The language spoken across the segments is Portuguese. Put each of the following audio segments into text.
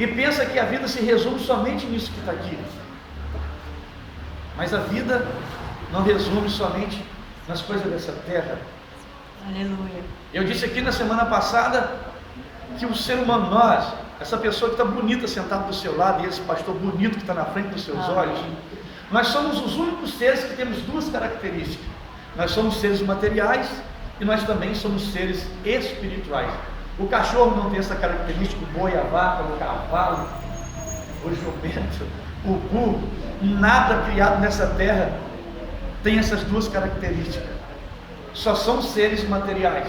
e pensa que a vida se resume somente nisso que está aqui. Mas a vida não resume somente nas coisas dessa terra. Aleluia. Eu disse aqui na semana passada que o ser humano, nós, essa pessoa que está bonita sentada do seu lado, e esse pastor bonito que está na frente dos seus olhos, nós somos os únicos seres que temos duas características. Nós somos seres materiais e nós também somos seres espirituais. O cachorro não tem essa característica, o boi, a vaca, o cavalo, o jumento, o burro, nada criado nessa terra tem essas duas características. Só são seres materiais.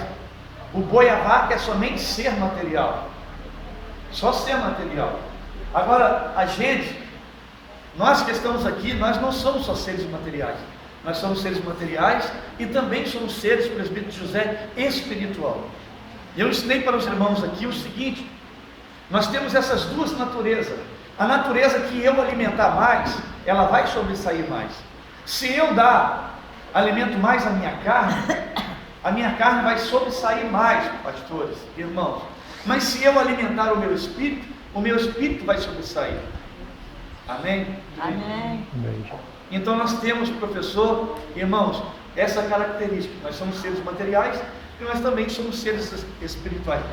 O boi e a vaca é somente ser material. Só ser material. Agora, a gente, nós que estamos aqui, nós não somos só seres materiais. Nós somos seres materiais e também somos seres, presbítero José, espiritual. Eu ensinei para os irmãos aqui o seguinte: nós temos essas duas naturezas. A natureza que eu alimentar mais, ela vai sobressair mais. Se eu dar alimento mais à minha carne vai sobressair mais, pastores, irmãos. Mas se eu alimentar o meu espírito vai sobressair. Amém? Amém. Então nós temos, professor, irmãos, essa característica. Nós somos seres materiais e nós também somos seres espirituais.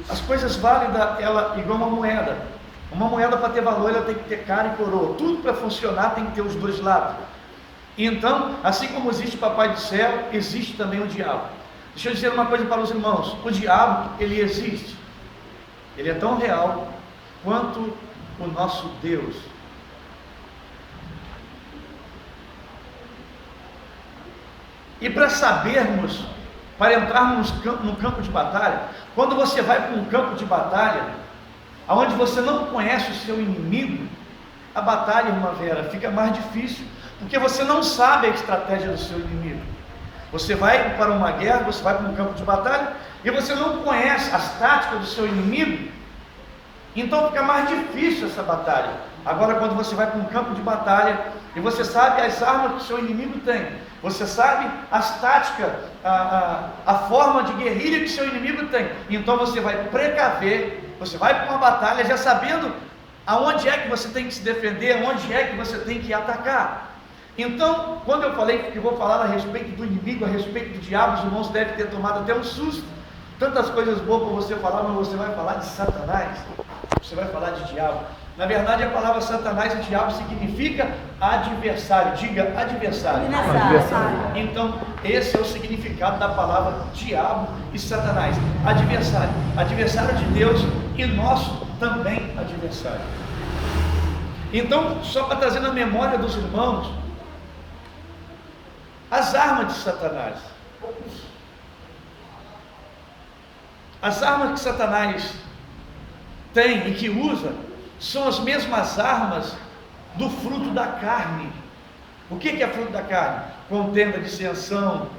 As coisas valem ela igual uma moeda. Uma moeda, para ter valor, ela tem que ter cara e coroa. Tudo para funcionar tem que ter os dois lados. Então, assim como existe o Papai do Céu, existe também o diabo. Deixa eu dizer uma coisa para os irmãos: o diabo, ele existe. Ele é tão real quanto o nosso Deus. E para sabermos, para entrarmos no campo de batalha, quando você vai para um campo de batalha, onde você não conhece o seu inimigo, a batalha, irmã Vera, fica mais difícil, porque você não sabe a estratégia do seu inimigo. Você vai para uma guerra, você vai para um campo de batalha, e você não conhece as táticas do seu inimigo, então fica mais difícil essa batalha. Agora, quando você vai para um campo de batalha, e você sabe as armas que o seu inimigo tem, você sabe as táticas, a forma de guerrilha que o seu inimigo tem, então você vai precaver, você vai para uma batalha já sabendo aonde é que você tem que se defender, aonde é que você tem que atacar. Então, quando eu falei que vou falar a respeito do inimigo, a respeito do diabo, os irmãos devem ter tomado até um susto. Tantas coisas boas para você falar, mas você vai falar de Satanás, você vai falar de diabo. Na verdade, a palavra Satanás e diabo significa adversário. Diga adversário. Adversário. Então, esse é o significado da palavra diabo e Satanás. Adversário. Adversário de Deus e nosso também adversário. Então, só para trazer na memória dos irmãos, as armas de Satanás. As armas que Satanás tem e que usa são as mesmas armas do fruto da carne. O que é fruto da carne? Contenda, dissensão,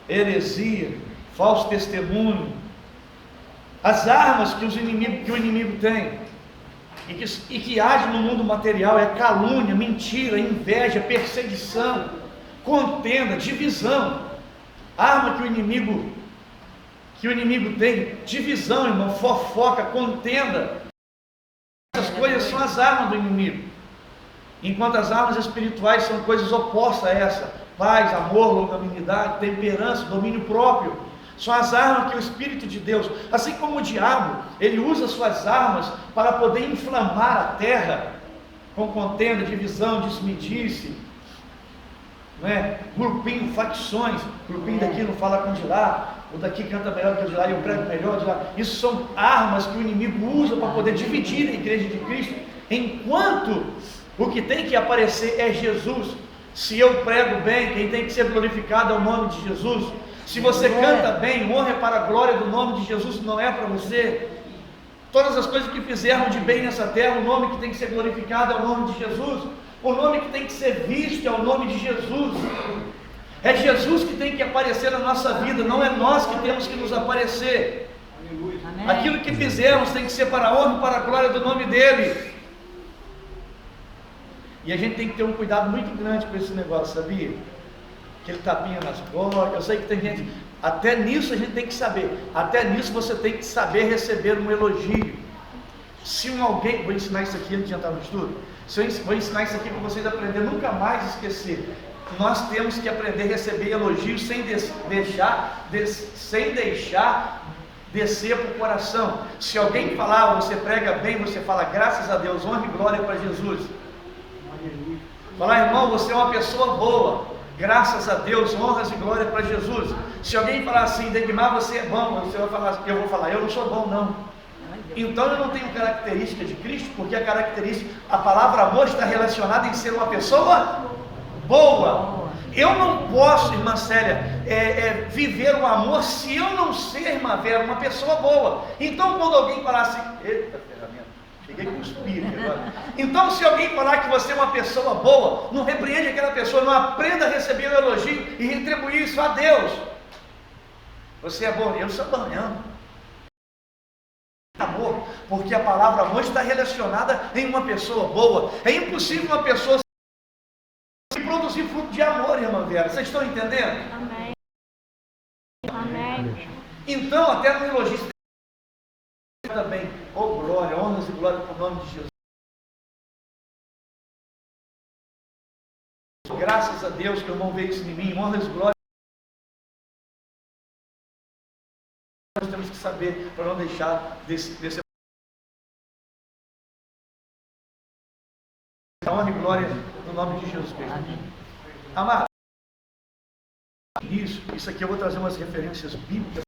heresia, falso testemunho. As armas que o inimigo tem e que age no mundo material é calúnia, mentira, inveja, perseguição, contenda, divisão. Arma que o inimigo tem, divisão, irmão, fofoca, contenda. Essas coisas são as armas do inimigo. Enquanto as armas espirituais são coisas opostas a essa: paz, amor, longanimidade, temperança, domínio próprio. São as armas que o Espírito de Deus, assim como o diabo, ele usa suas armas para poder inflamar a terra com contenda, divisão, disse-me-disse, não é? Grupinho, facções, grupinho daqui não fala com o de lá, o daqui canta melhor que o de lá, e eu prego melhor de lá. Isso são armas que o inimigo usa para poder dividir a igreja de Cristo, enquanto o que tem que aparecer é Jesus. Se eu prego bem, quem tem que ser glorificado é o nome de Jesus. Se você canta bem, honra para a glória do nome de Jesus, não é para você. Todas as coisas que fizermos de bem nessa terra, o nome que tem que ser glorificado é o nome de Jesus. O nome que tem que ser visto é o nome de Jesus. É Jesus que tem que aparecer na nossa vida, não é nós que temos que nos aparecer. Amém. Aquilo que fizermos tem que ser para a honra e para a glória do nome dele. E a gente tem que ter um cuidado muito grande com esse negócio, sabia? Aquele tapinha nas costas. Eu sei que tem gente, até nisso a gente tem que saber. Até nisso você tem que saber receber um elogio. Se alguém, vou ensinar isso aqui antes de entrar no estudo, vou ensinar isso aqui para vocês aprenderem, nunca mais esquecer. Nós temos que aprender a receber elogios sem deixar descer para o coração. Se alguém falar, você prega bem, você fala graças a Deus, honra e glória para Jesus. Falar, irmão, você é uma pessoa boa, graças a Deus, honras e glória para Jesus. Se alguém falar assim, Degmar, você é bom, você vai falar, eu vou falar, eu não sou bom não. Então eu não tenho característica de Cristo, porque a palavra amor está relacionada em ser uma pessoa boa. Eu não posso, irmã Célia, viver o amor se eu não ser, irmã Vera, uma pessoa boa. Então quando alguém falar assim, eita ferramenta, cheguei com o espírito agora. Então se alguém falar que você é uma pessoa boa, não repreende aquela pessoa, não aprenda a receber o elogio e retribuir isso a Deus. Você é bom, eu sou bom mesmo. Amor, porque a palavra amor está relacionada em uma pessoa boa. É impossível uma pessoa produzir fruto de amor, irmã Vera. Vocês estão entendendo? Amém. Amém. Então, até no elogio também, glória, honras e glória para o nome de Jesus. Graças a Deus que o irmão veio isso em mim, honras e glória. Nós temos que saber para não deixar desse honra e glória no nome de Jesus Cristo. Amado, isso aqui eu vou trazer umas referências bíblicas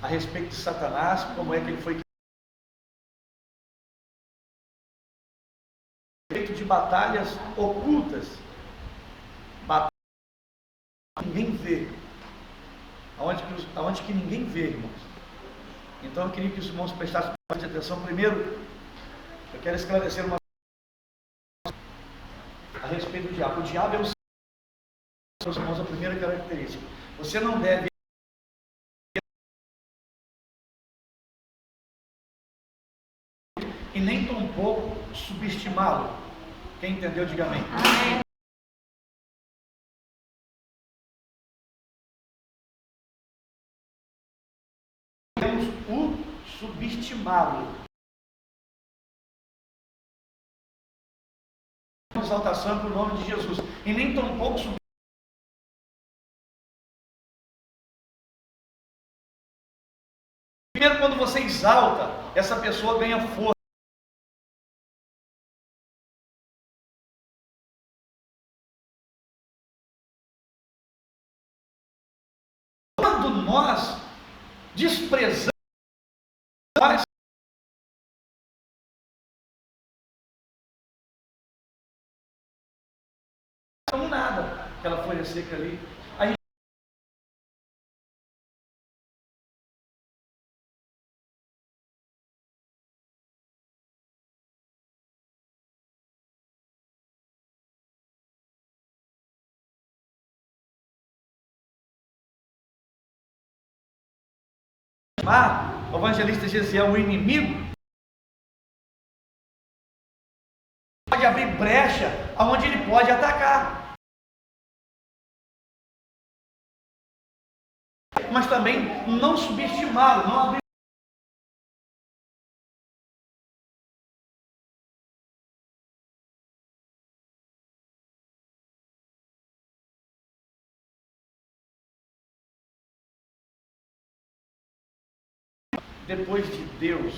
a respeito de Satanás, como é que ele foi feito de batalhas ocultas. Ninguém vê, aonde que ninguém vê, irmãos. Então eu queria que os irmãos prestassem bastante atenção. Primeiro, eu quero esclarecer uma coisa a respeito do diabo. O diabo é seus irmãos, a primeira característica. Você não deve e nem tampouco subestimá-lo. Quem entendeu, diga amém. Amém. Subestimá-lo. Exaltação para o nome de Jesus. E nem tampouco subestimá-lo. Primeiro, quando você exalta, essa pessoa ganha força. Quando nós desprezamos, não nada, aquela folha seca ali. Aí, o evangelista Gesiel, o inimigo, pode abrir brecha aonde ele pode atacar. Mas também não subestimá-lo, não abrir. Depois de Deus,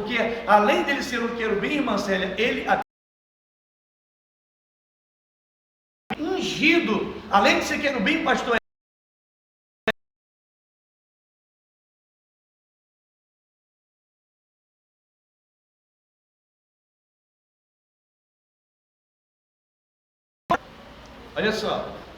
porque além dele ser um querubim, irmã Célia, ele um ungido, além de ser querubim, pastor. Olha só.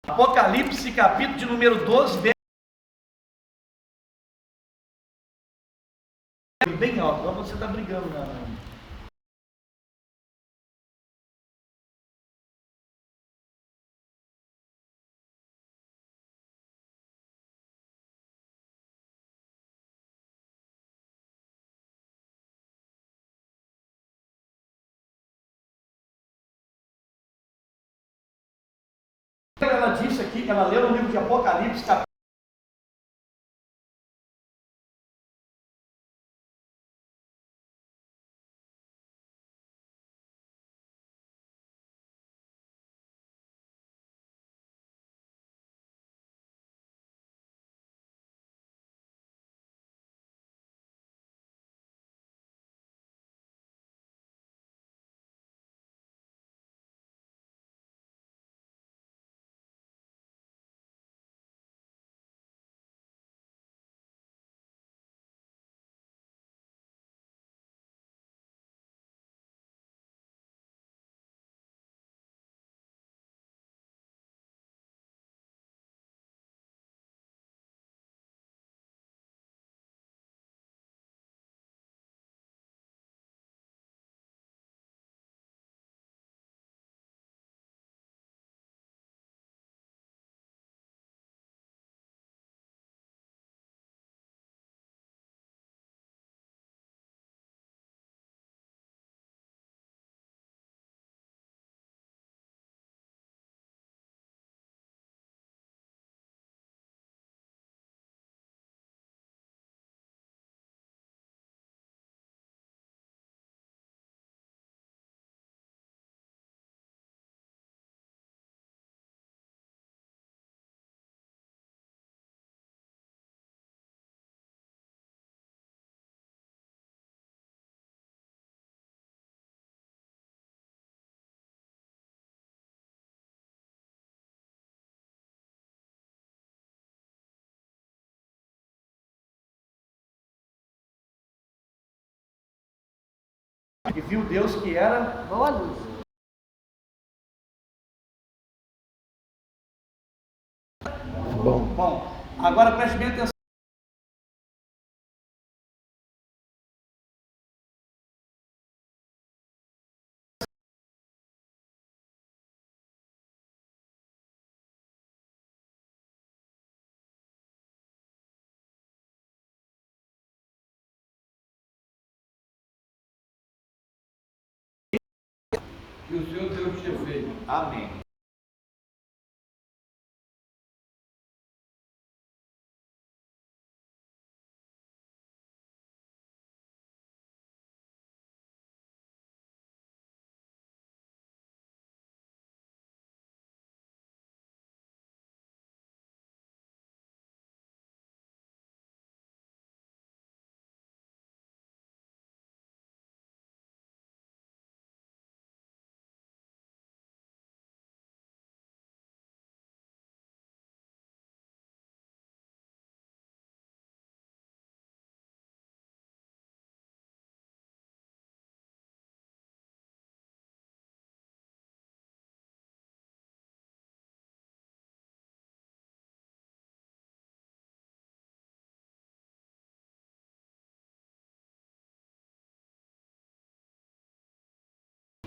Apocalipse, capítulo de número 12, bem alto. Agora você está brigando, né? Ela disse aqui que ela leu no livro de Apocalipse, capítulo. E viu Deus que era Boa luz. bom. Agora preste bem atenção. Que o Senhor Deus te fez. Amém.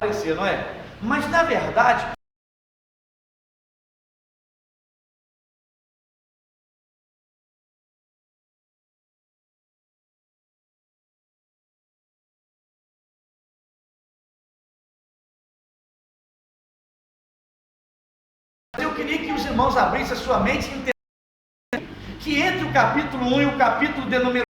parecer, não é? Mas na verdade, eu queria que os irmãos abrissem a sua mente e entendessem que entre o capítulo 1 e o capítulo denominado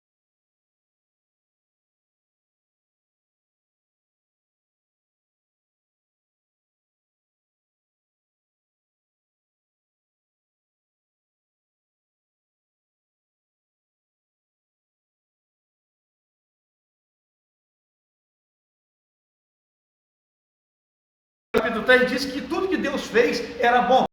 capítulo 3 diz que tudo que Deus fez era bom.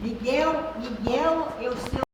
Miguel, eu sei.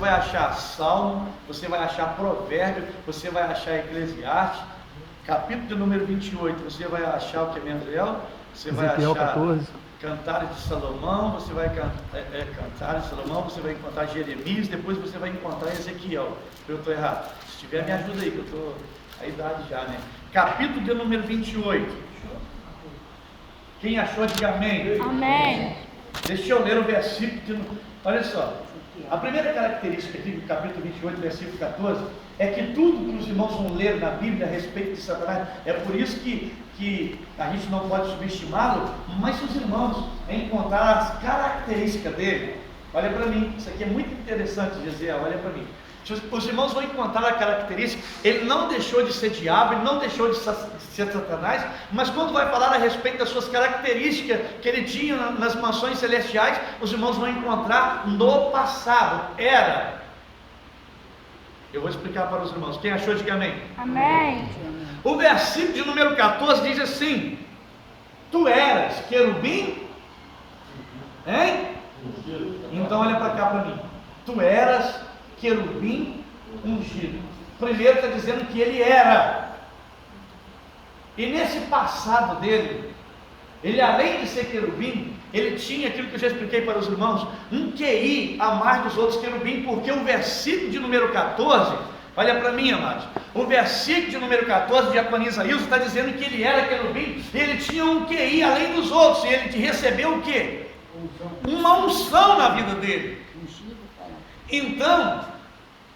vai achar Salmo, você vai achar Provérbio, você vai achar Eclesiastes, capítulo de número 28, você vai achar o que é Mendel, você vai Ezequiel achar 14. Cantares de Salomão, você vai Cantares de Salomão, você vai encontrar Jeremias, depois você vai encontrar Ezequiel. Eu estou errado. Se tiver, me ajuda aí, que eu estou a idade já, né? Capítulo de número 28. Quem achou, diga amém. Amém. Deixa eu ler o versículo. Olha só. A primeira característica aqui do capítulo 28, versículo 14, é que tudo que os irmãos vão ler na Bíblia a respeito de Satanás, é por isso que a gente não pode subestimá-lo, mas se os irmãos encontrar as características dele, olha para mim, isso aqui é muito interessante, Gisele, olha para mim. Os irmãos vão encontrar a característica, ele não deixou de ser diabo, ele não deixou de ser Satanás, mas quando vai falar a respeito das suas características que ele tinha nas mansões celestiais, os irmãos vão encontrar no passado, era. Eu vou explicar para os irmãos, quem achou, diga amém. Amém. O versículo de número 14 diz assim: tu eras querubim, hein? Então olha para cá para mim, tu eras querubim ungido. Primeiro está dizendo que ele era, e nesse passado dele, ele além de ser querubim, ele tinha aquilo que eu já expliquei para os irmãos, um QI a mais dos outros querubim, porque o versículo de número 14, olha para mim, amados, o versículo de número 14 de Aconisa Ilso está dizendo que ele era querubim, ele tinha um QI além dos outros, e ele recebeu o quê? Uma unção na vida dele. Então,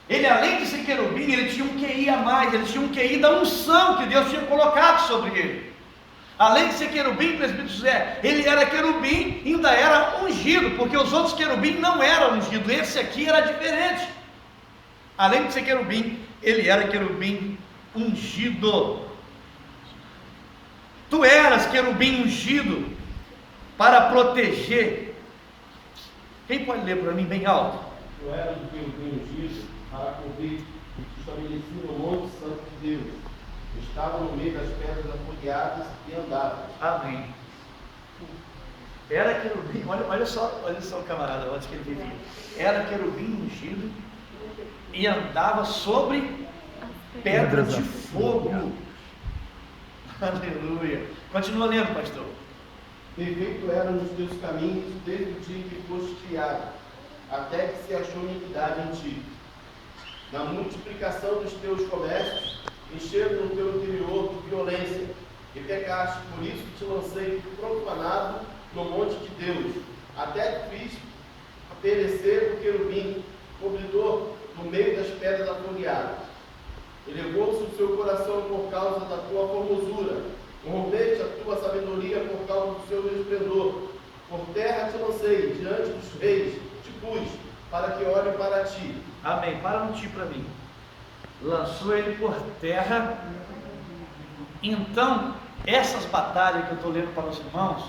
ele além de ser querubim, ele tinha um QI a mais, ele tinha um QI da unção que Deus tinha colocado sobre ele. Além de ser querubim, presbítero José, ele era querubim, ainda era ungido, porque os outros querubim não eram ungidos, esse aqui era diferente. Além de ser querubim, ele era querubim ungido. Tu eras querubim ungido para proteger. Quem pode ler para mim bem alto? Tu eras o querubim ungido para cobrir o que estabeleci no Monte Santo de Deus. Estava no meio das pedras afogueadas e andava. Amém. Era querubim, olha só o camarada, onde que ele vivia. Era querubim ungido e andava sobre pedras de fogo. Aleluia. Continua lendo, pastor. Perfeito eram os teus caminhos desde o dia que foste criado, até que se achou iniquidade em ti. Na multiplicação dos teus comércios, encheram no teu interior de violência, e pecaste, por isso te lancei profanado no monte de Deus, até que fiz perecer o querubim, cobridor, no meio das pedras afogueadas. Elevou-se o seu coração por causa da tua formosura, rompeste a tua sabedoria por causa do seu esplendor. Por terra te lancei, diante dos reis, te pus, para que olhem para ti. Amém. Para um ti para mim. Lançou ele por terra. Então, essas batalhas que eu estou lendo para os irmãos,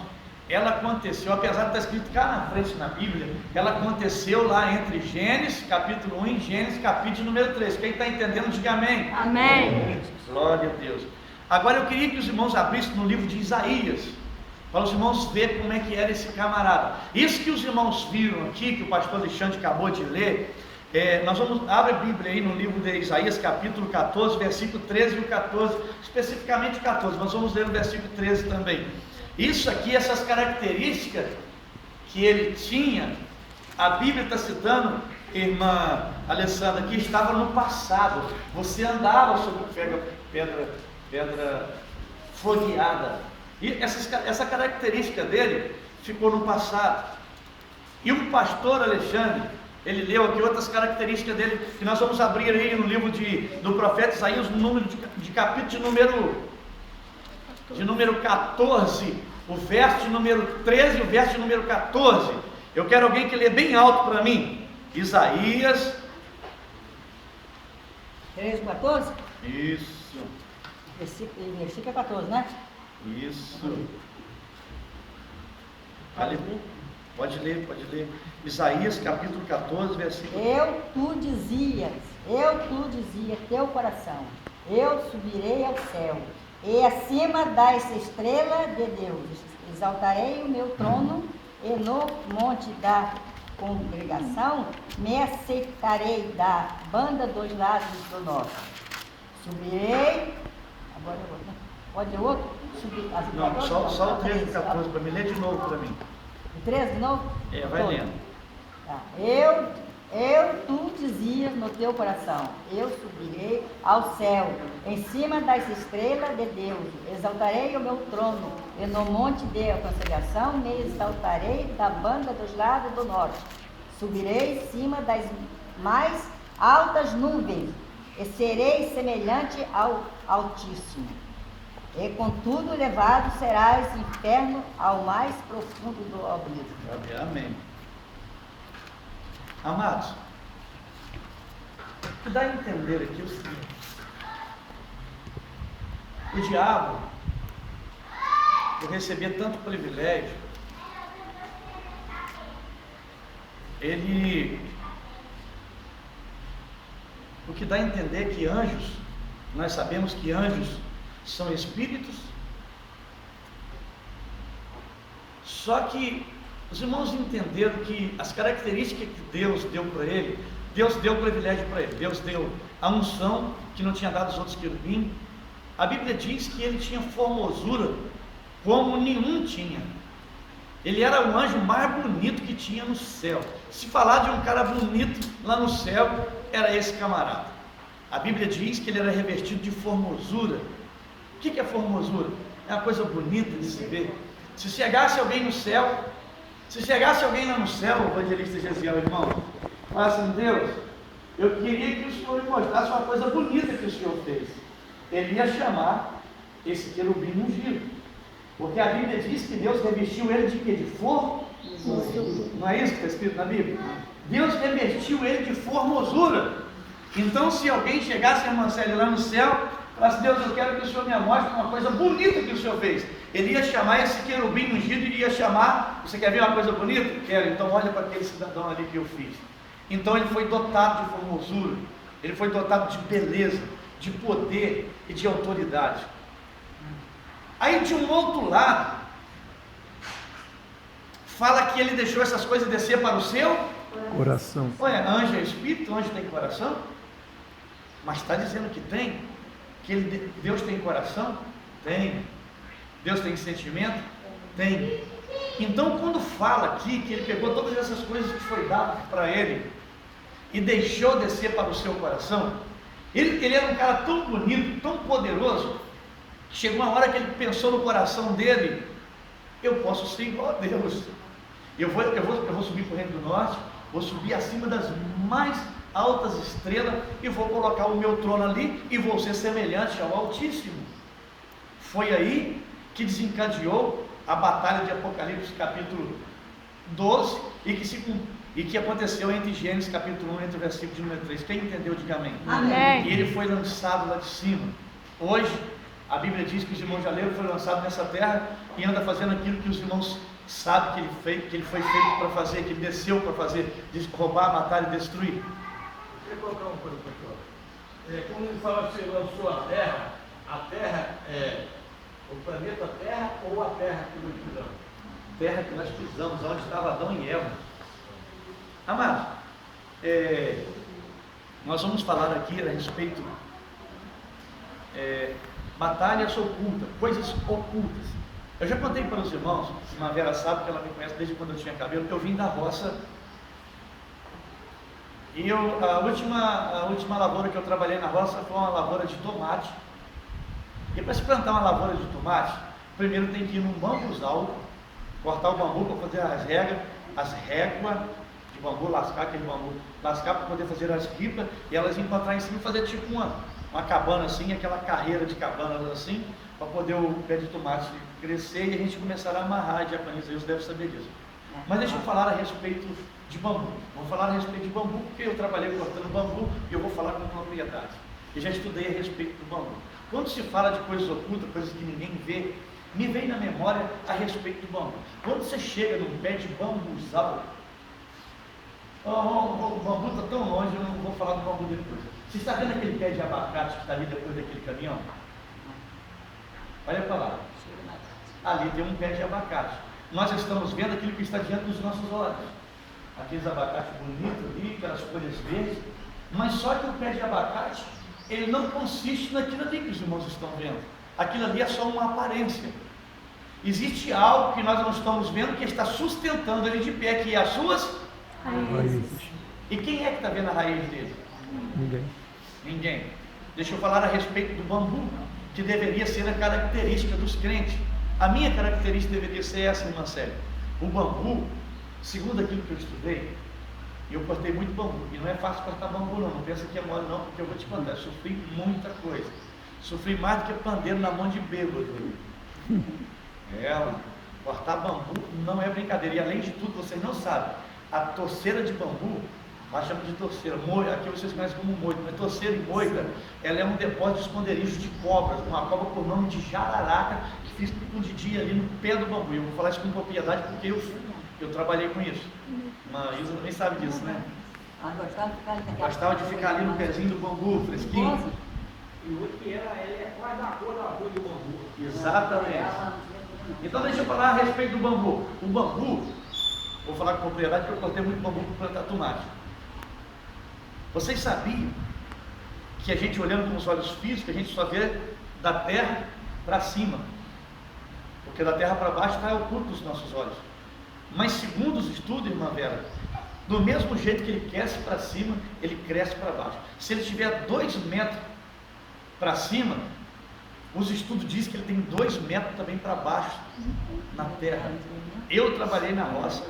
ela aconteceu, apesar de estar escrito cá na frente na Bíblia, ela aconteceu lá entre Gênesis, capítulo 1 e Gênesis, capítulo número 3. Quem está entendendo, diga amém. Amém. Glória a Deus. Agora eu queria que os irmãos abrissem no livro de Isaías, para os irmãos verem como é que era esse camarada. Isso que os irmãos viram aqui, que o pastor Alexandre acabou de ler, abre a Bíblia aí no livro de Isaías, capítulo 14, versículo 13 e o 14, especificamente o 14, nós vamos ler o versículo 13 também. Isso aqui, essas características que ele tinha, a Bíblia está citando, irmã Alessandra, que estava no passado. Você andava sobre pedra floreada, e essa característica dele ficou no passado. E o pastor Alexandre, ele leu aqui outras características dele, que nós vamos abrir aí no livro do profeta Isaías, no número de capítulo de número 14, o verso de número 13 e o verso de número 14. Eu quero alguém que lê bem alto para mim. Isaías 13, 14? Isso. Versículo é 14, né? Isso. Pode ler. Isaías capítulo 14, versículo. Tu dizias, teu coração, eu subirei ao céu, e acima das estrelas de Deus, exaltarei o meu trono, e no monte da congregação, me aceitarei da banda dos lados do norte. Subirei. Agora eu vou. Pode o outro? Subir. Não, só o 13 e 14 para me ler de novo para mim. O 13 de novo? Vai lendo. Tá. Tu dizias no teu coração, eu subirei ao céu, em cima das estrelas de Deus, exaltarei o meu trono, e no monte de aconselhação me exaltarei da banda dos lados do norte. Subirei em cima das mais altas nuvens, e serei semelhante ao Altíssimo. E contudo levado serás inferno ao mais profundo do abismo. Amém. Amados, dá a entender aqui o seguinte: o diabo, por receber tanto privilégio, o que dá a entender é que anjos, nós sabemos que anjos são espíritos, só que os irmãos entenderam que as características que Deus deu para ele, Deus deu privilégio para ele, Deus deu a unção que não tinha dado aos outros querubins. A Bíblia diz que ele tinha formosura como nenhum tinha. Ele era o anjo mais bonito que tinha no céu. Se falar de um cara bonito lá no céu, era esse camarada. A Bíblia diz que ele era revestido de formosura. O que é formosura? É uma coisa bonita de se ver. Se chegasse alguém no céu, se chegasse alguém lá no céu, o evangelista Gesiel, irmão, falasse assim: Deus, eu queria que o Senhor me mostrasse uma coisa bonita que o Senhor fez. Ele ia chamar esse querubim ungido, porque a Bíblia diz que Deus revestiu ele de quê? De formosura. Não é isso que está escrito na Bíblia? Deus revestiu ele de formosura. Então, se alguém chegasse a Marcelo lá no céu, falasse: Deus, eu quero que o Senhor me mostre uma coisa bonita que o Senhor fez. Ele ia chamar esse querubim ungido e ia chamar: você quer ver uma coisa bonita? Quero, então olha para aquele cidadão ali que eu fiz. Então ele foi dotado de formosura, ele foi dotado de beleza, de poder e de autoridade. Aí de um outro lado, fala que ele deixou essas coisas descer para o seu coração. Olha, anjo é espírito, anjo tem coração, mas está dizendo que tem, que Deus tem coração? Tem. Deus tem sentimento? Tem. Então, quando fala aqui que ele pegou todas essas coisas que foi dado para ele e deixou descer para o seu coração, ele era um cara tão bonito, tão poderoso, que chegou uma hora que ele pensou no coração dele: eu posso ser igual a Deus. Eu vou subir para o reino do norte, vou subir acima das mais altas estrelas e vou colocar o meu trono ali e vou ser semelhante ao Altíssimo. Foi aí que desencadeou a batalha de Apocalipse capítulo 12 e que aconteceu entre Gênesis capítulo 1 entre o versículo de número 3. Quem entendeu, diga amém. Amém. E ele foi lançado lá de cima. Hoje a Bíblia diz que os irmãos já leram, foi lançado nessa terra e anda fazendo aquilo que os irmãos sabem que ele fez, que ele foi feito para fazer, que ele desceu para fazer, roubar, matar e destruir. Eu queria colocar uma coisa para aqui. Quando ele fala que você lançou a Terra é o planeta Terra ou a Terra que nós pisamos? Terra que nós pisamos, onde estava Adão e Eva. Amados, nós vamos falar aqui a respeito batalhas ocultas, coisas ocultas. Eu já contei para os irmãos, a Vera sabe que ela me conhece desde quando eu tinha cabelo, eu vim da roça. E a última lavoura que eu trabalhei na roça foi uma lavoura de tomate. E para se plantar uma lavoura de tomate, primeiro tem que ir num bambuzal, cortar o bambu para fazer as réguas de bambu, lascar aquele bambu, lascar para poder fazer as ripas, e elas encontrar em cima e fazer tipo uma cabana assim, aquela carreira de cabanas assim, para poder o pé de tomate crescer e a gente começar a amarrar. Diaconisa, eles devem saber disso. Mas deixa eu falar a respeito de bambu. Vou falar a respeito de bambu porque eu trabalhei cortando bambu e eu vou falar com propriedade. E já estudei a respeito do bambu. Quando se fala de coisas ocultas, coisas que ninguém vê, me vem na memória a respeito do bambu. Quando você chega num pé de bambuzal, o bambu está tão longe, eu não vou falar do bambu depois. Você está vendo aquele pé de abacate que está ali depois daquele caminhão? Olha para lá. Ali tem um pé de abacate. Nós estamos vendo aquilo que está diante dos nossos olhos. aqueles abacates bonitos ali, aquelas folhas verdes, mas só que o pé de abacate, ele não consiste naquilo ali que os irmãos estão vendo. Aquilo ali é só uma aparência. Existe algo que nós não estamos vendo que está sustentando ele de pé, que é as suas Raízes. E quem é que está vendo a raiz dele? Ninguém. Deixa eu falar a respeito do bambu, que deveria ser a característica dos crentes. A minha característica deveria ser essa, irmã Célia. O bambu, segundo aquilo que eu estudei, e eu cortei muito bambu, e não é fácil cortar bambu não pensa que é mole não, porque eu vou te contar, eu sofri muita coisa. Sofri mais do que pandeiro na mão de bêbado. Cortar bambu não é brincadeira, e além de tudo, vocês não sabem, a torceira de bambu, nós chamamos de torceira, aqui vocês conhecem como moita, mas torceira e moita, ela é um depósito de esconderijo de cobras, uma cobra por nome de jararaca, que fiz escondidinha ali no pé do bambu. Eu vou falar isso com propriedade porque eu trabalhei com isso. A Isa também sabe disso, né? Gostava de ficar ali no pezinho do bambu, fresquinho. E o outro que ela é quase da cor da folha do bambu. Exatamente. Então deixa eu falar a respeito do bambu. O bambu, vou falar com propriedade porque eu cortei muito bambu para plantar tomate. Vocês sabiam que a gente olhando com os olhos físicos, a gente só vê da terra para cima, porque da terra para baixo está oculto dos nossos olhos. Mas segundo os estudos, irmã Vera, do mesmo jeito que ele cresce para cima, ele cresce para baixo. Se ele tiver 2 metros para cima, os estudos dizem que ele tem 2 metros também para baixo na terra. Eu trabalhei na roça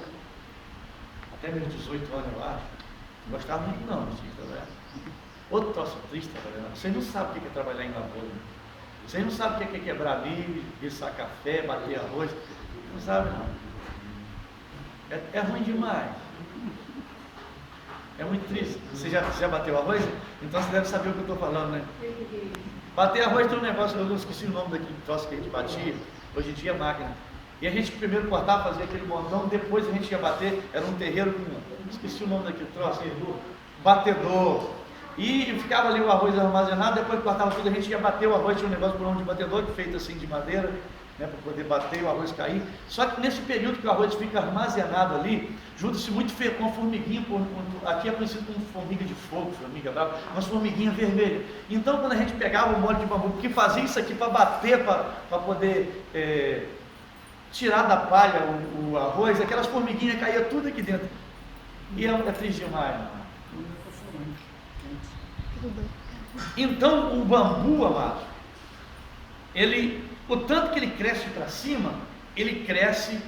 até meus 18 anos, eu acho. Não gostava muito não de trabalhar. Outro troço triste trabalhando. Vocês não sabem o que é trabalhar em lavoura. Vocês não sabem o que é quebrar milho, viçar café, bater arroz. Não sabem não. É ruim demais. É muito triste. Você já bateu arroz? Então você deve saber o que eu estou falando, né? Bater arroz tem um negócio, eu esqueci o nome daquele troço que a gente batia. Hoje em dia é máquina. E a gente primeiro cortava, fazia aquele montão, depois a gente ia bater, era um terreiro com, esqueci o nome daquele troço, batedor. E ficava ali o arroz armazenado, depois cortava tudo, a gente ia bater o arroz, tinha um negócio por nome de batedor, feito assim de madeira, né, para poder bater e o arroz cair. Só que nesse período que o arroz fica armazenado ali, junta-se muito feio com a formiguinha, aqui é conhecido como formiga de fogo, formiga brava, umas formiguinhas vermelhas. Então quando a gente pegava o molho de bambu, porque fazia isso aqui para bater, para poder tirar da palha o arroz, aquelas formiguinhas caíam tudo aqui dentro. E é triste demais, irmão. Então o bambu, amado, o tanto que ele cresce para cima, ele cresce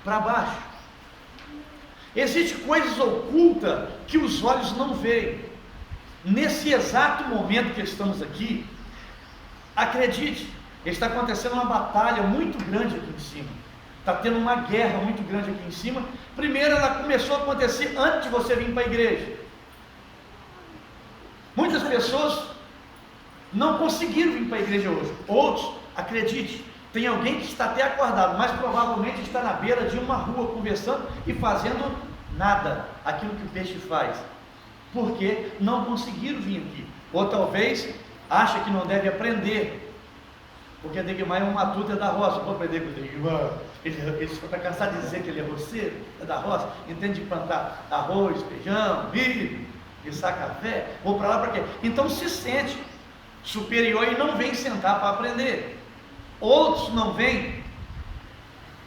para baixo. Existem coisas ocultas que os olhos não veem. Nesse exato momento que estamos aqui, acredite, está acontecendo uma batalha muito grande aqui em cima. Está tendo uma guerra muito grande aqui em cima. Primeiro ela começou a acontecer antes de você vir para a igreja. Muitas pessoas não conseguiram vir para a igreja hoje. Outros, acredite, tem alguém que está até acordado, mas provavelmente está na beira de uma rua conversando e fazendo nada, aquilo que o peixe faz, porque não conseguiram vir aqui. Ou talvez acha que não deve aprender, porque Degmar é um matuto da roça. Vou aprender com o Degmar. Ele só está cansado de dizer que ele é roceiro, é da roça, entende de plantar arroz, feijão, milho, viçar café, vou para lá para quê? Então se sente superior e não vem sentar para aprender. Outros não vêm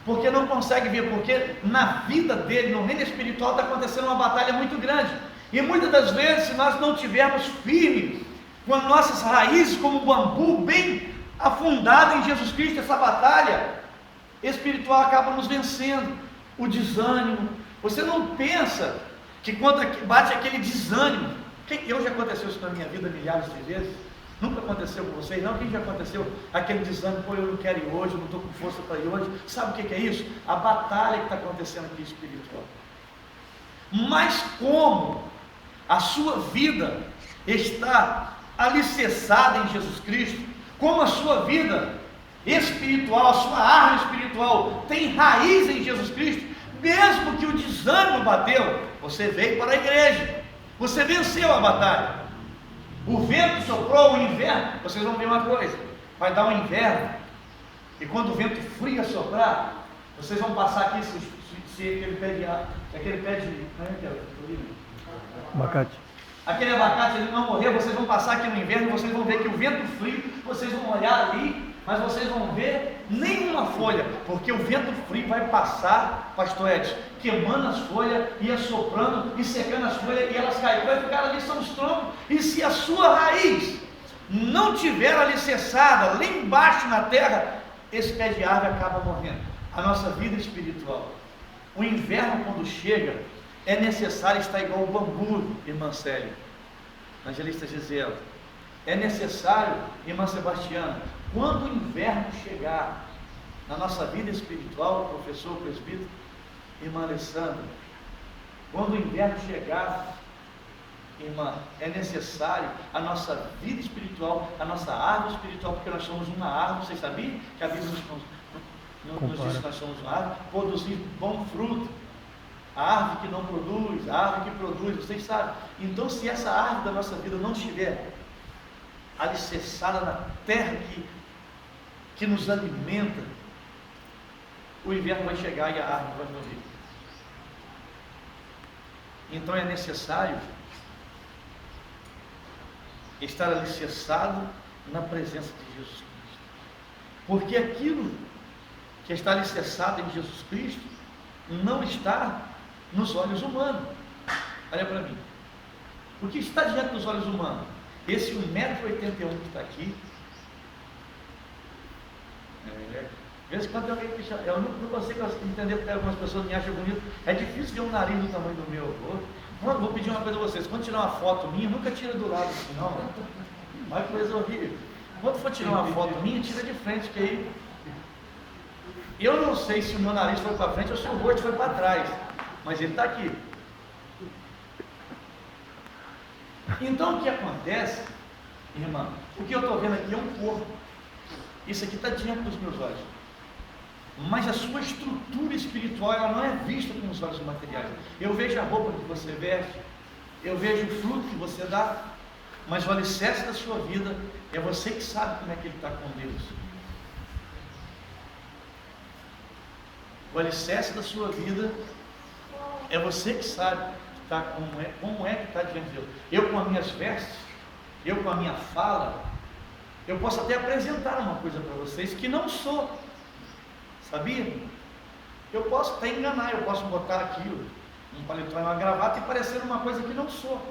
porque não conseguem vir, porque na vida dele, no reino espiritual, está acontecendo uma batalha muito grande. E muitas das vezes, se nós não tivermos firme com as nossas raízes, como bambu, bem afundado em Jesus Cristo, essa batalha espiritual acaba nos vencendo. O desânimo. Você não pensa que quando bate aquele desânimo, eu já aconteceu isso na minha vida milhares de vezes, nunca aconteceu com vocês, não? Quem já aconteceu aquele desânimo, pô, eu não quero ir hoje, eu não estou com força para ir hoje? Sabe o que é isso? A batalha que está acontecendo aqui espiritual. Mas como a sua vida está alicerçada em Jesus Cristo, como a sua vida espiritual, a sua arma espiritual tem raiz em Jesus Cristo, mesmo que o desânimo bateu, você veio para a igreja, você venceu a batalha. O vento soprou, o inverno, vocês vão ver uma coisa, vai dar um inverno, e quando o vento frio soprar, vocês vão passar aqui, se seco, aquele pé de Abacate. aquele abacate ele não morrer, vocês vão passar aqui no inverno, vocês vão ver que o vento frio, vocês vão olhar ali, mas vocês vão ver nenhuma folha, porque o vento frio vai passar, pastor Edson, queimando as folhas e assoprando e secando as folhas e elas caem, vai ficar ali, são os troncos, e se a sua raiz não tiver alicerçada lá embaixo na terra, esse pé de árvore acaba morrendo. A nossa vida espiritual, o inverno quando chega, é necessário estar igual o bambu, irmã Célia, evangelista Gisela, é necessário, irmã Sebastiana, quando o inverno chegar na nossa vida espiritual, professor, presbítero, irmã Alessandra, quando o inverno chegar, irmã, é necessário a nossa vida espiritual, a nossa árvore espiritual, porque nós somos uma árvore, vocês sabiam que a Bíblia nos diz que nós somos uma árvore, produzir bom fruto, a árvore que não produz, a árvore que produz, vocês sabem. Então, se essa árvore da nossa vida não estiver alicerçada na terra que nos alimenta, o inverno vai chegar e a árvore vai morrer. Então é necessário estar alicerçado na presença de Jesus Cristo, porque aquilo que está alicerçado em Jesus Cristo não está nos olhos humanos. Olha para mim, o que está diante dos olhos humanos? Esse 1,81 m que está aqui, de vez em quando alguém me chama, eu não consigo entender porque algumas pessoas me acham bonito, é difícil ver um nariz do tamanho do meu. Vou pedir uma coisa a vocês, quando tirar uma foto minha, nunca tira do lado assim, não, olha que coisa horrível. Quando for tirar uma foto minha, tira de frente, que aí, eu não sei se o meu nariz foi para frente ou se o rosto foi para trás, mas ele está aqui. Então o que acontece, irmã, o que eu estou vendo aqui é um corpo, isso aqui está diante dos meus olhos, mas a sua estrutura espiritual ela não é vista com os olhos materiais. Eu vejo a roupa que você veste, eu vejo o fruto que você dá, mas o alicerce da sua vida é você que sabe como é que ele está com Deus. O alicerce da sua vida é você que sabe como é que está diante de Deus. Eu com as minhas vestes, eu com a minha fala, eu posso até apresentar uma coisa para vocês que não sou, sabia? Eu posso até enganar, eu posso botar aqui um paletó e uma gravata e parecer uma coisa que não sou,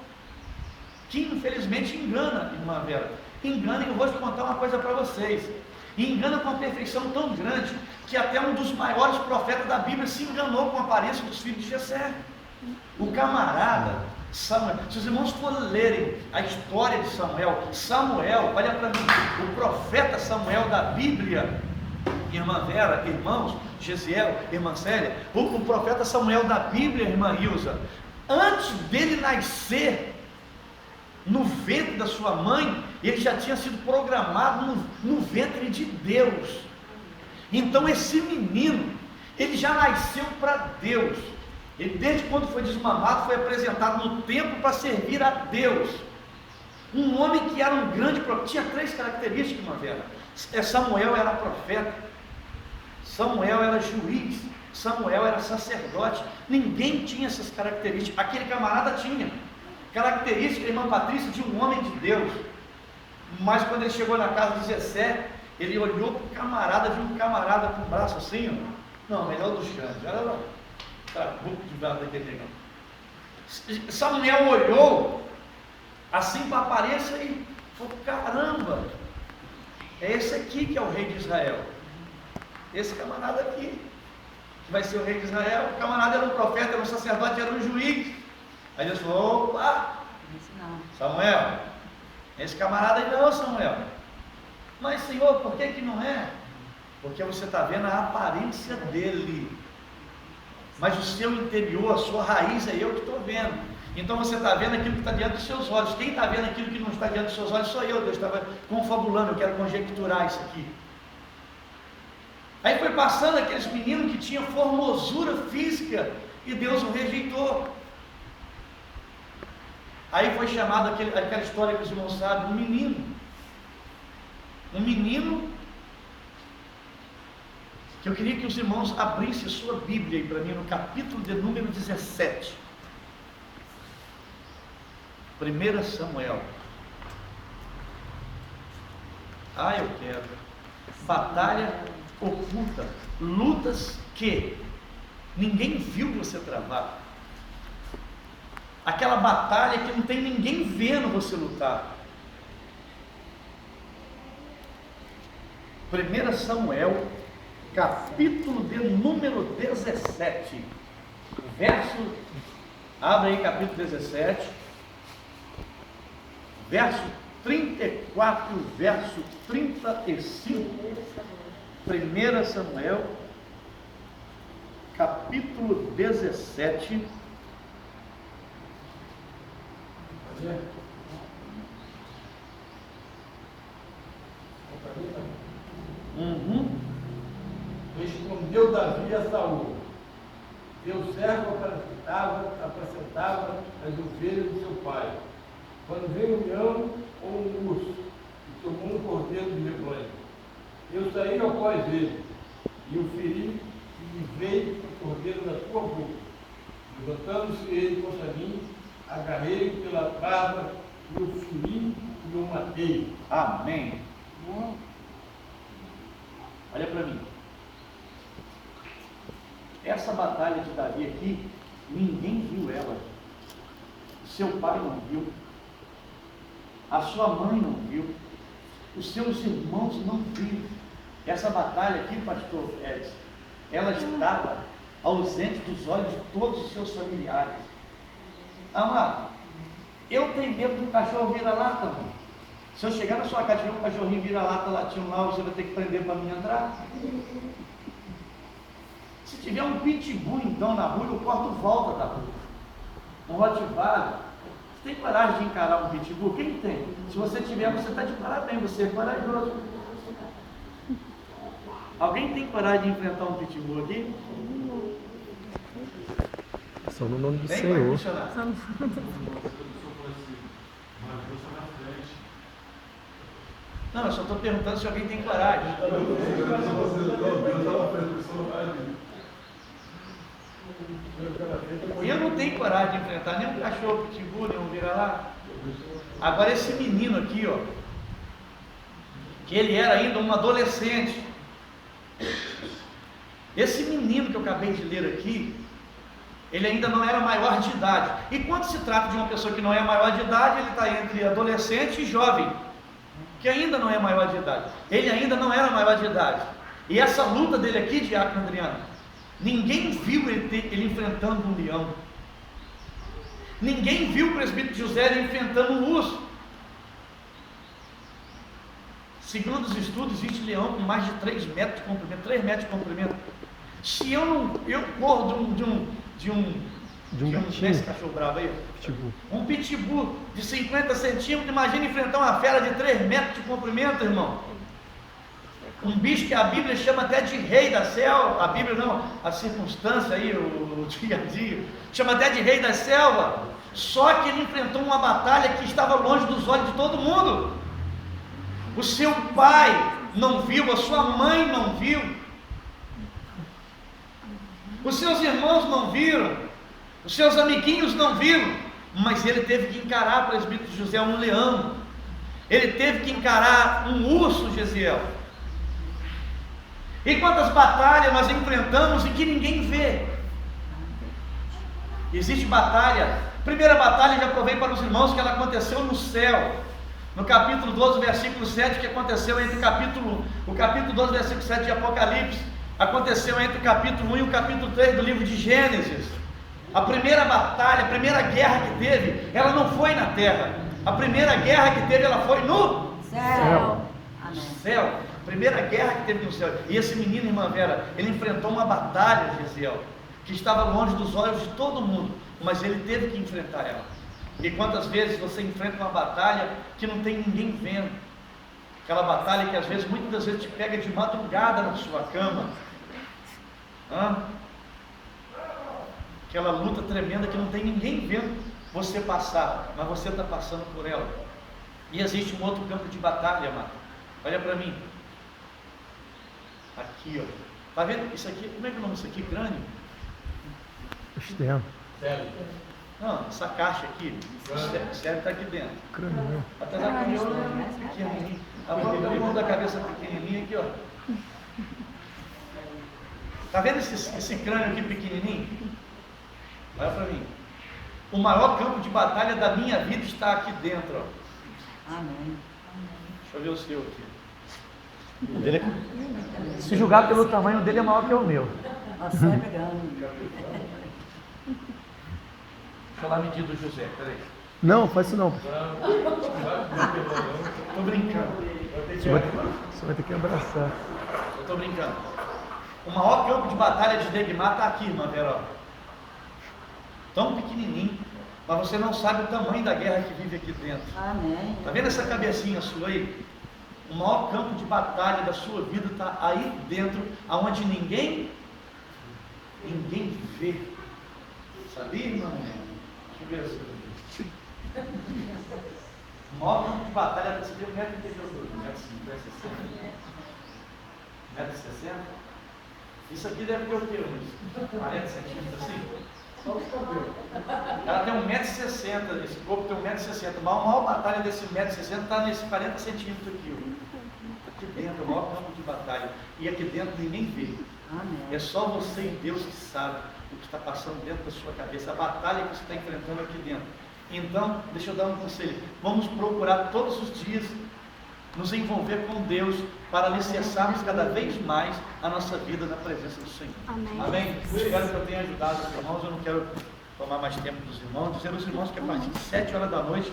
que infelizmente engana, irmã Vera, engana, e eu vou te contar uma coisa para vocês, e engana com uma perfeição tão grande, que até um dos maiores profetas da Bíblia se enganou com a aparência dos filhos de Jessé. O camarada Samuel, se os irmãos forem lerem a história de Samuel, olha para mim, o profeta Samuel da Bíblia, irmã Vera, irmãos, Gesiel, irmã Célia, o profeta Samuel da Bíblia, irmã Ilza, antes dele nascer no ventre da sua mãe, ele já tinha sido programado no ventre de Deus. Então esse menino, ele já nasceu para Deus. Ele, desde quando foi desmamado, foi apresentado no templo para servir a Deus. Um homem que era um grande profeta, tinha 3 características, irmã Vera. Samuel era profeta, Samuel era juiz, Samuel era sacerdote. Ninguém tinha essas características. Aquele camarada tinha característica, irmã Patrícia, de um homem de Deus. Mas quando ele chegou na casa de Jessé, ele olhou para o camarada, viu um camarada com o braço assim, ó. Não, melhor do Xande, olha lá. Trabuco de barro daquele negócio. Samuel olhou assim para a aparência e falou: caramba, é esse aqui que é o rei de Israel. Esse camarada aqui, que vai ser o rei de Israel. O camarada era um profeta, era um sacerdote, era um juiz. Aí Deus falou: opa, Samuel, esse camarada aí não, Samuel. Mas Senhor, por que não é? Porque você está vendo a aparência dele, mas o seu interior, a sua raiz é eu que estou vendo. Então você está vendo aquilo que está diante dos seus olhos. Quem está vendo aquilo que não está diante dos seus olhos sou eu. Deus estava confabulando, eu quero conjecturar isso aqui. Aí foi passando aqueles meninos que tinham formosura física e Deus o rejeitou. Aí foi chamado aquela história que os irmãos sabem, um menino Eu queria que os irmãos abrissem sua Bíblia aí para mim no capítulo de número 17. 1 Samuel. Eu quero. Batalha oculta. Lutas que ninguém viu você travar. Aquela batalha que não tem ninguém vendo você lutar. 1 Samuel, capítulo de número 17. Abre aí capítulo 17. Verso 34, verso 35. 1 Samuel, capítulo 17. Respondeu Davi a Saul: teu servo apacentava as ovelhas do seu pai. Quando veio um leão ou um urso, e tomou um cordeiro de rebanho, eu saí após ele, e o feri, e livrei o cordeiro da tua boca. Levantando-se ele contra mim, agarrei-o pela barba, e o feri e o matei. Amém. Olha para mim. Essa batalha de Davi aqui, ninguém viu ela. Seu pai não viu. A sua mãe não viu. Os seus irmãos não viram. Essa batalha aqui, pastor Edson, ela estava ausente dos olhos de todos os seus familiares. Amado, eu tenho medo do cachorro vira-lata, mano. Se eu chegar na sua casa e tiver um cachorrinho vira-lata latindo lá, você vai ter que prender para mim entrar. Se tiver um pitbull então na rua, eu corto volta da rua. Um rottweiler. Você tem coragem de encarar um pitbull? Quem tem? Se você tiver, você está de parabéns, você é corajoso. Alguém tem coragem de enfrentar um pitbull aqui? Só no nome do Tem, Senhor. Não, eu só estou perguntando se alguém tem coragem. Eu não tenho coragem de enfrentar nem um cachorro pitbull, nem um vira-lata. Agora esse menino aqui, ó, que ele era ainda um adolescente. Esse menino que eu acabei de ler aqui, ele ainda não era maior de idade. E quando se trata de uma pessoa que não é maior de idade, ele está entre adolescente e jovem, que ainda não é maior de idade. Ele ainda não era maior de idade. E essa luta dele aqui, diácono Adriano, ninguém viu ele enfrentando um leão. Ninguém viu o presbítero José enfrentando um urso. Segundo os estudos, existe leão com mais de 3 metros de comprimento, 3 metros de comprimento. Se eu corro de um esse cachorro bravo aí, Pitbull. um pitbull de 50 centímetros, imagina enfrentar uma fera de 3 metros de comprimento, irmão. Um bicho que a Bíblia chama até de rei da selva, a Bíblia não, a circunstância aí, o dia a dia, chama até de rei da selva, só que ele enfrentou uma batalha que estava longe dos olhos de todo mundo. O seu pai não viu, a sua mãe não viu, os seus irmãos não viram, os seus amiguinhos não viram, mas ele teve que encarar, o presbítero José, um leão, ele teve que encarar um urso, Gesiel. E quantas batalhas nós enfrentamos e que ninguém vê? Existe batalha, primeira batalha, já provei para os irmãos que ela aconteceu no céu, no capítulo 12, versículo 7, que aconteceu entre o capítulo 12, versículo 7 de Apocalipse, aconteceu entre o capítulo 1 e o capítulo 3 do livro de Gênesis. A primeira batalha, a primeira guerra que teve, ela não foi na terra. A primeira guerra que teve, ela foi no Céu. céu. A primeira guerra que teve no céu. E esse menino, irmã Vera, ele enfrentou uma batalha, Gesiel, que estava longe dos olhos de todo mundo, mas ele teve que enfrentar ela. E quantas vezes você enfrenta uma batalha que não tem ninguém vendo? Aquela batalha que às vezes, muitas das vezes, te pega de madrugada na sua cama. Aquela luta tremenda que não tem ninguém vendo você passar, mas você está passando por ela. E existe um outro campo de batalha, amado. Olha para mim. Aqui, ó. Está vendo? Isso aqui, como é que é o nome disso aqui? Crânio? Externo. Sério. Não, essa caixa aqui, o cérebro está aqui dentro. Crânio, né? Apesar que o meu é pequenininho. A mão da cabeça pequenininha aqui, ó. Está vendo esse crânio aqui pequenininho? Olha para mim. O maior campo de batalha da minha vida está aqui dentro, ó. Amém. Deixa eu ver o seu aqui. Se julgar pelo tamanho dele, é maior que o meu. Nossa, é grande. Deixa eu lá medir do José, peraí. Não, faz isso não. Estou brincando. Você vai ter que abraçar. Eu estou brincando. O maior campo de batalha de Degmar está aqui, irmã Vera. Tão pequenininho, mas você não sabe o tamanho da guerra que vive aqui dentro. Amém. Está vendo essa cabecinha sua aí? O maior campo de batalha da sua vida está aí dentro, aonde ninguém vê. Sabia, irmã? Deixa eu ver assim. O maior campo de batalha, você tem 1,82 m, 1,60 m? Isso aqui deve ter o quê? Uns 40 centímetros assim? Só os cabelos. Ela tem 1,60 m, esse corpo tem 1,60 m, mas a maior batalha desse 1,60 m está nesse 40 centímetros aqui. Ó. Aqui dentro é o maior campo de batalha. E aqui dentro ninguém vê. Amém. É só você e Deus que sabe o que está passando dentro da sua cabeça, a batalha que você está enfrentando aqui dentro. Então, deixa eu dar um conselho. Vamos procurar todos os dias nos envolver com Deus para alicerçarmos cada vez mais a nossa vida na presença do Senhor. Amém. Amém? Espero que eu tenha ajudado os irmãos. Eu não quero tomar mais tempo dos irmãos. Dizer aos irmãos que a partir de 7 horas da noite